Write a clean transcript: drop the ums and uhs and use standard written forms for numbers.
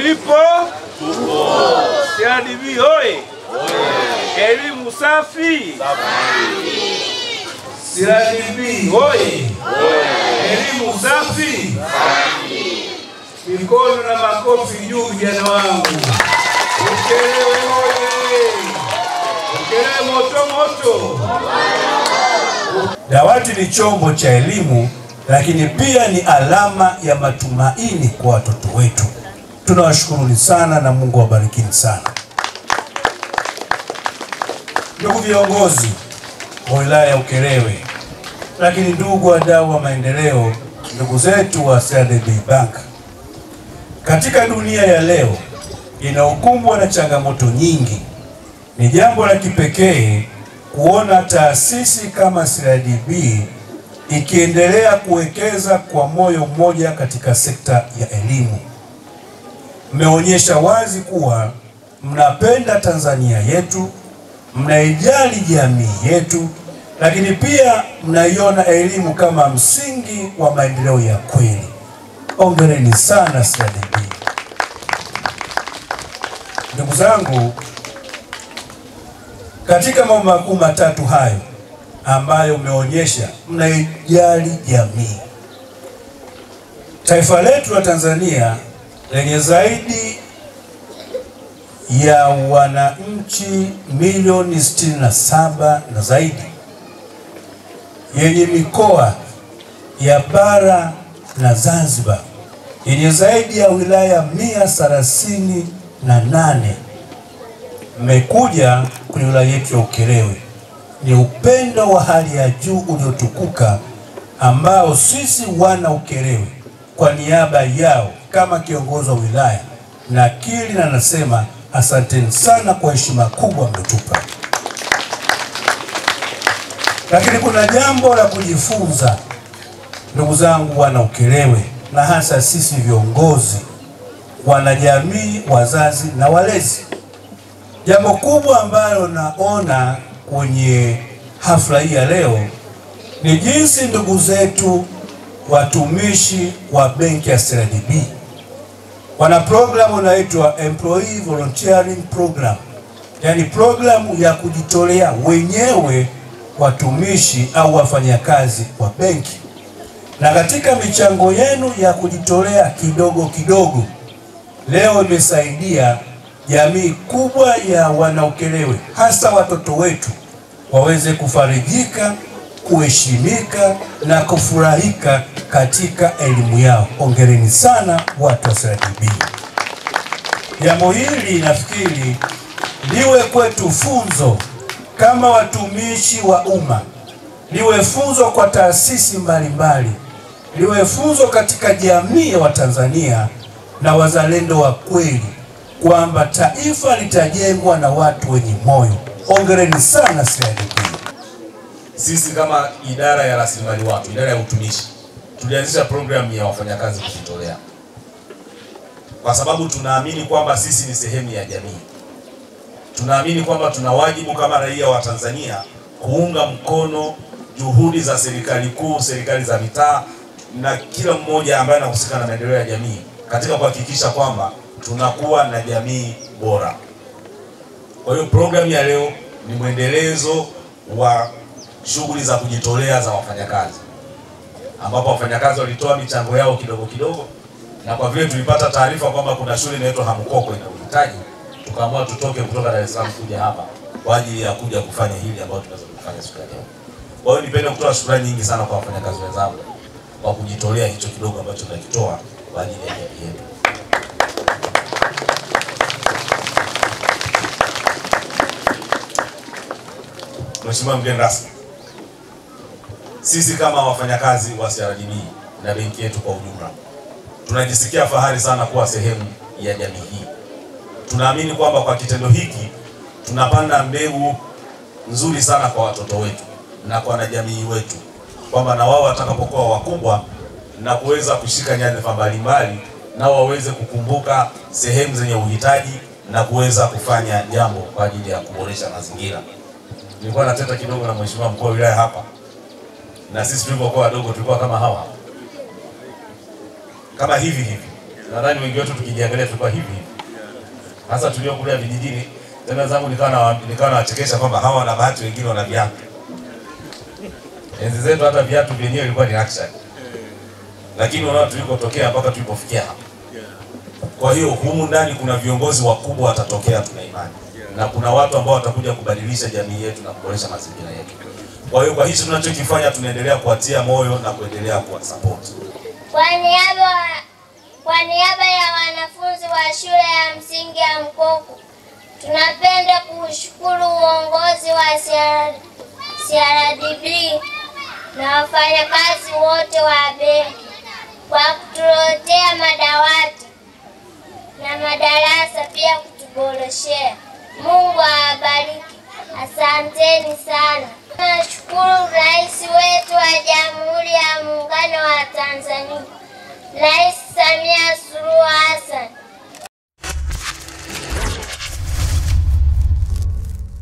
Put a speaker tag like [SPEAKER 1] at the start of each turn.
[SPEAKER 1] Tulipo tupo. CRDB hoye. Elimu safi. CRDB hoye. Elimu safi. Mikono na makofi juu vijana wangu. Ukerewe hoye. Ukerewe moto moto.
[SPEAKER 2] Dawati ni chombo cha elimu, lakini pia ni alama ya matumaini kwa watoto wetu. Tunawashukuruni sana na Mungu awabariki sana. Ndugu viongozi wa wilaya ya Ukerewe, lakini ndugu wadau wa maendeleo, ndugu zetu wa CRDB Bank, katika dunia ya leo inayokumbwa na changamoto nyingi, ni jambo la kipekee kuona taasisi kama CRDB ikiendelea kuwekeza kwa moyo mmoja katika sekta ya elimu. Mmeonyesha wazi kuwa mnapenda Tanzania yetu, mnaijali jamii yetu, lakini pia mnaiona elimu kama msingi wa maendeleo ya kweli. Hongereni sana CRDB. Ndugu zangu, katika mambo makuu matatu hayo ambayo umeonyesha mnaijali jamii, taifa letu la Tanzania lenye zaidi ya wananchi milioni 67 na zaidi, yenye mikoa ya bara na Zanzibar, yenye zaidi ya wilaya 138, mmekuja kwenye wilaya yetu ya Ukerewe. Ni upendo wa hali ya juu uliotukuka ambao sisi wana Ukerewe kwa niaba yao kama kiongozi wa wilaya nakiri na nasema asanteni sana kwa heshima kubwa mmetupa. Lakini kuna jambo la kujifunza, ndugu zangu wana Ukerewe, na hasa sisi viongozi, wanajamii, wazazi na walezi. Jambo kubwa ambalo naona kwenye hafla hii ya leo ni jinsi ndugu zetu watumishi wa benki ya CRDB wana programu inaitwa Employee Volunteering Program, yani programu ya kujitolea wenyewe watumishi au wafanyakazi wa benki. Na katika michango yenu ya kujitolea kidogo kidogo, leo imesaidia jamii kubwa ya wana Ukerewe, hasa watoto wetu, waweze kufarijika, kuheshimika na kufurahika katika elimu yao. Hongereni sana watu wa CRDB. Jambo hili nafikiri liwe kwetu funzo kama watumishi wa umma, liwe funzo kwa taasisi mbalimbali, liwe funzo katika jamii ya Watanzania na wazalendo wa kweli, kwamba taifa litajengwa na watu wenye moyo. Hongereni sana CRDB.
[SPEAKER 3] Sisi kama idara ya rasilimali watu, idara ya utumishi, tulianzisha programu ya wafanyakazi kujitolea kwa sababu tunaamini kwamba sisi ni sehemu ya jamii. Tunaamini kwamba tuna wajibu kama raia wa Tanzania kuunga mkono juhudi za serikali kuu, serikali za mitaa na kila mmoja ambaye anahusika na maendeleo ya jamii katika kuhakikisha kwamba tunakuwa na jamii bora. Kwa hiyo programu ya leo ni mwendelezo wa shughuli za kujitolea za wafanyakazi, ambapo wafanyakazi walitoa michango yao kidogo kidogo, na kwa vile tulipata taarifa kwamba kuna shule inaitwa Hamkoko ina uhitaji, tukaamua tutoke kutoka Dar es Salaam kuja hapa kwa ajili ya kuja kufanya hili ambalo tunaweza kufanya siku ya leo. Kwa hiyo nipende kutoa shukrani nyingi sana kwa wafanyakazi wenzangu kwa kujitolea hicho kidogo ambacho tunakitoa kwa ajili ya jamii yetu. Mheshimiwa mgeni rasmi, sisi kama wafanyakazi wa CRDB na benki yetu kwa ujumla tunajisikia fahari sana kuwa sehemu ya jamii hii. Tunaamini kwamba kwa kitendo hiki tunapanda mbegu nzuri sana kwa watoto wetu na kwa wanajamii wetu, kwamba na wao watakapokuwa wakubwa na kuweza kushika nyadhifa mbalimbali, na waweze kukumbuka sehemu zenye uhitaji na kuweza kufanya jambo kwa ajili ya kuboresha mazingira. Nilikuwa nateta kidogo na mheshimiwa mkuu wa wilaya hapa, na sisi tulipokuwa wadogo tulikuwa kama hawa, kama hivi. Nadhani wengi wetu tukijiangalia tulikuwa hivi. Hasa tuliokulia vijijini, tena zangu nikawa nawachekesha kwamba hawa wana bahati, wengine wana viatu. Enzi zetu hata viatu vyenyewe ilikuwa ni luxury. Lakini unaona tulikotokea mpaka tulipofikia hapa. Kwa hiyo humu ndani kuna viongozi wakubwa watatokea, tuna imani. Na kuna watu ambao watakuja kubadilisha jamii yetu na kuboresha mazingira yetu. Kwa hiyo kwa hicho tunachokifanya tunaendelea kuwatia moyo na kuendelea kuwasupport.
[SPEAKER 4] Kwa niaba ya wanafunzi wa shule ya msingi ya Mkoko, tunapenda kushukuru uongozi wa CRDB na wafanyakazi wote wa benki kwa kutuletea madawati na madarasa, pia kutuboreshea. Mungu awabariki. Asanteni sana. Tunashukuru Rais wetu wa Jamhuri ya Muungano wa Tanzania, Rais Samia Suluhu Hassan.